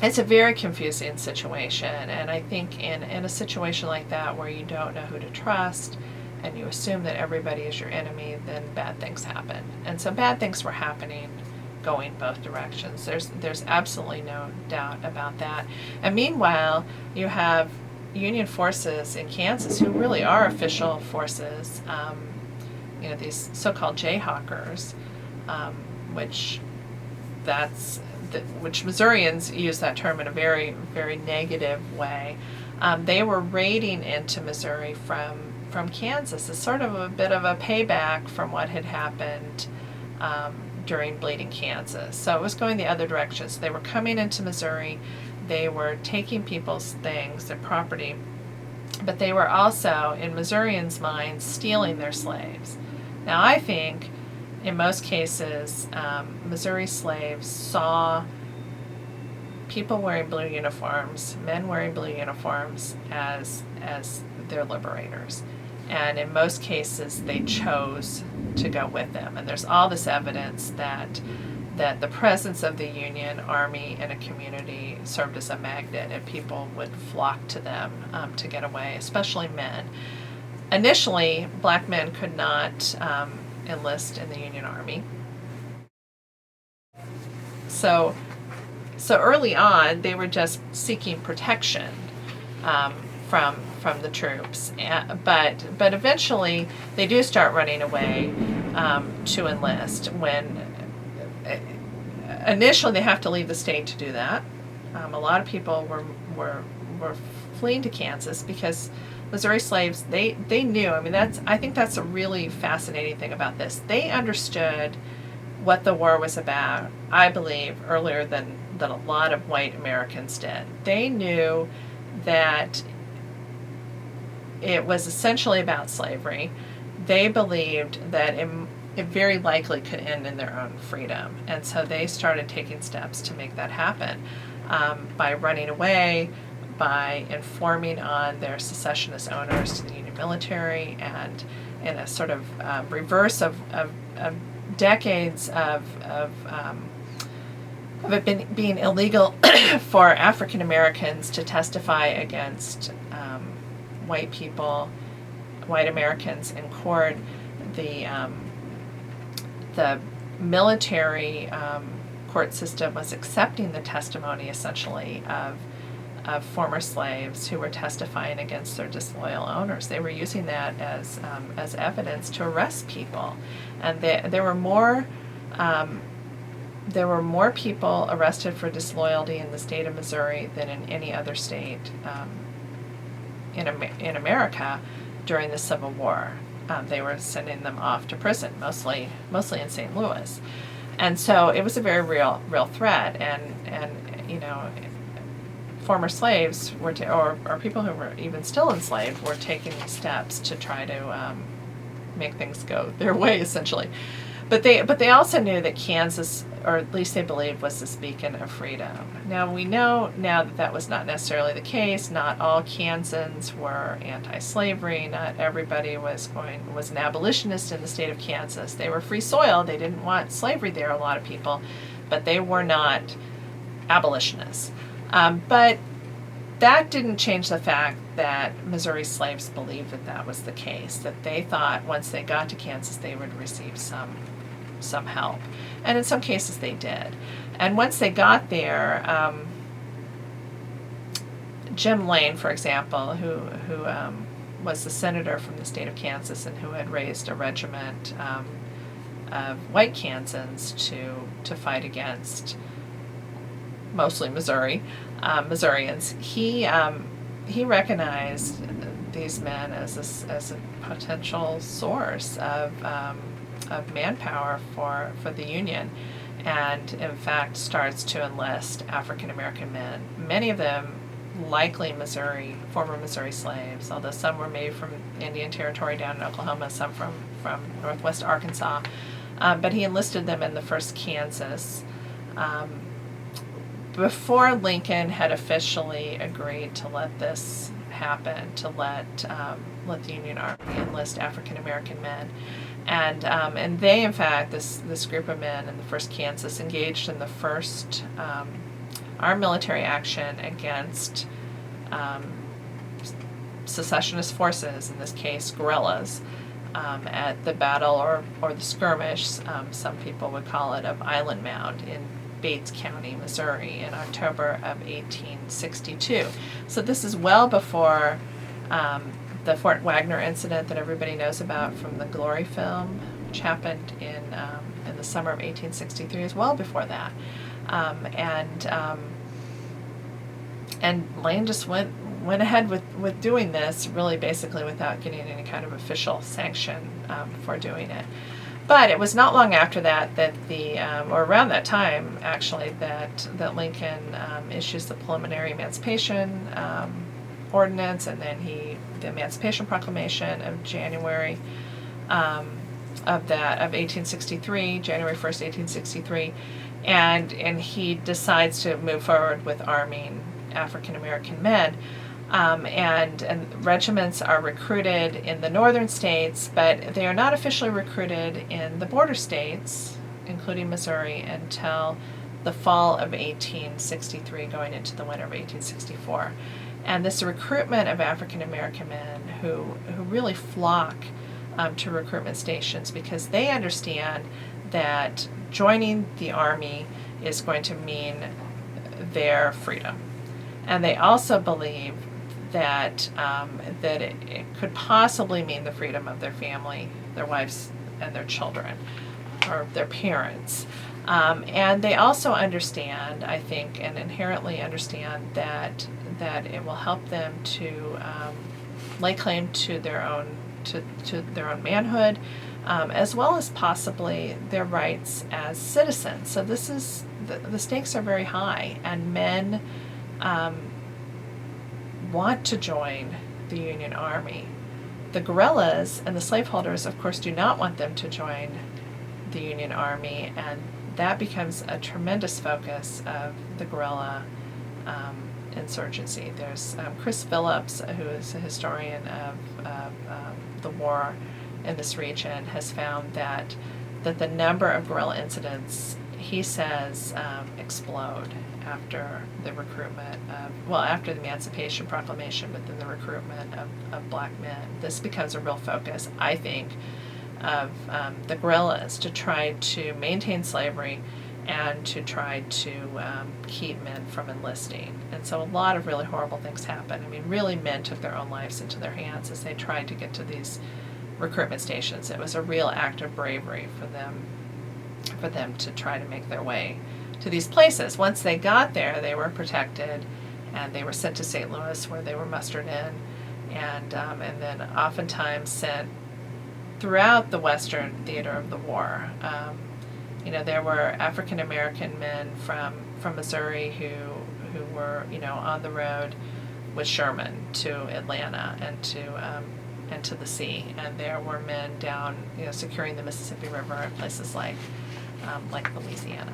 it's a very confusing situation, and I think in a situation like that where you don't know who to trust and you assume that everybody is your enemy, then bad things happen. And so bad things were happening going both directions. There's absolutely no doubt about that. And meanwhile, you have Union forces in Kansas who really are official forces, these so-called Jayhawkers, which which Missourians use that term in a very, very negative way. They were raiding into Missouri from Kansas as sort of a bit of a payback from what had happened during Bleeding Kansas. So it was going the other direction. So they were coming into Missouri, they were taking people's things, their property, but they were also, in Missourians' minds, stealing their slaves. Now I think in most cases, Missouri slaves saw people wearing blue uniforms, men wearing blue uniforms, as their liberators. And in most cases, they chose to go with them. And there's all this evidence that the presence of the Union Army in a community served as a magnet, and people would flock to them to get away, especially men. Initially, black men could not enlist in the Union Army. So early on, they were just seeking protection from the troops. But eventually, they do start running away to enlist. When initially they have to leave the state to do that. A lot of people were fleeing to Kansas because Missouri slaves, they knew. I mean, I think that's a really fascinating thing about this. They understood what the war was about, I believe, earlier than a lot of white Americans did. They knew that it was essentially about slavery. They believed that it very likely could end in their own freedom. And so they started taking steps to make that happen by running away, by informing on their secessionist owners to the Union military, and in a sort of reverse of decades of it being illegal for African Americans to testify against white people, white Americans in court. The military court system was accepting the testimony, essentially, of former slaves who were testifying against their disloyal owners. They were using that as evidence to arrest people, and there were more people arrested for disloyalty in the state of Missouri than in any other state in America during the Civil War. They were sending them off to prison, mostly in St. Louis, and so it was a very real threat. And former slaves were or people who were even still enslaved were taking these steps to try to make things go their way, essentially. But they also knew that Kansas, or at least they believed, was this beacon of freedom. Now we know now that was not necessarily the case. Not all Kansans were anti-slavery. Not everybody was an abolitionist in the state of Kansas. They were free soil. They didn't want slavery there, a lot of people, but they were not abolitionists. But that didn't change the fact that Missouri slaves believed that was the case, that they thought once they got to Kansas they would receive some help. And in some cases they did. And once they got there, Jim Lane, for example, who was the senator from the state of Kansas and who had raised a regiment of white Kansans to fight against mostly Missourians, he recognized these men as a potential source of manpower for the Union, and in fact starts to enlist African American men. Many of them likely former Missouri slaves, although some were maybe from Indian Territory down in Oklahoma, some from northwest Arkansas. But he enlisted them in the 1st Kansas. Before Lincoln had officially agreed to let this happen, to let the Union Army enlist African American men, and they, in fact, this group of men in the 1st Kansas engaged in the first armed military action against secessionist forces, in this case guerrillas, at the battle or the skirmish, some people would call it, of Island Mound in Bates County, Missouri, in October of 1862. So this is well before the Fort Wagner incident that everybody knows about from the Glory film, which happened in the summer of 1863, is well before that. And Lane just went ahead with doing this, really basically without getting any kind of official sanction for doing it. But it was not long after that or around that time actually, that Lincoln issues the preliminary emancipation ordinance, and then the Emancipation Proclamation of January of 1863, January 1st, 1863, and he decides to move forward with arming African American men. And regiments are recruited in the northern states, but they are not officially recruited in the border states, including Missouri, until the fall of 1863, going into the winter of 1864. And this recruitment of African American men who really flock to recruitment stations because they understand that joining the Army is going to mean their freedom. And they also believe that it could possibly mean the freedom of their family, their wives and their children, or their parents. And they also understand, I think, and inherently understand that it will help them to lay claim to their own manhood, as well as possibly their rights as citizens. So this is the stakes are very high, and men want to join the Union Army. The guerrillas and the slaveholders, of course, do not want them to join the Union Army, and that becomes a tremendous focus of the guerrilla insurgency. There's Chris Phillips, who is a historian of the war in this region, has found that the number of guerrilla incidents, he says, explode after the recruitment after the Emancipation Proclamation, but then the recruitment of black men. This becomes a real focus, I think, of the guerrillas to try to maintain slavery and to try to keep men from enlisting. And so a lot of really horrible things happen. I mean, really, men took their own lives into their hands as they tried to get to these recruitment stations. It was a real act of bravery for them to try to make their way to these places. Once they got there, they were protected, and they were sent to St. Louis, where they were mustered in, and then oftentimes sent throughout the Western theater of the war. There were African American men from Missouri who were on the road with Sherman to Atlanta and to the sea, and there were men down securing the Mississippi River at places like Louisiana.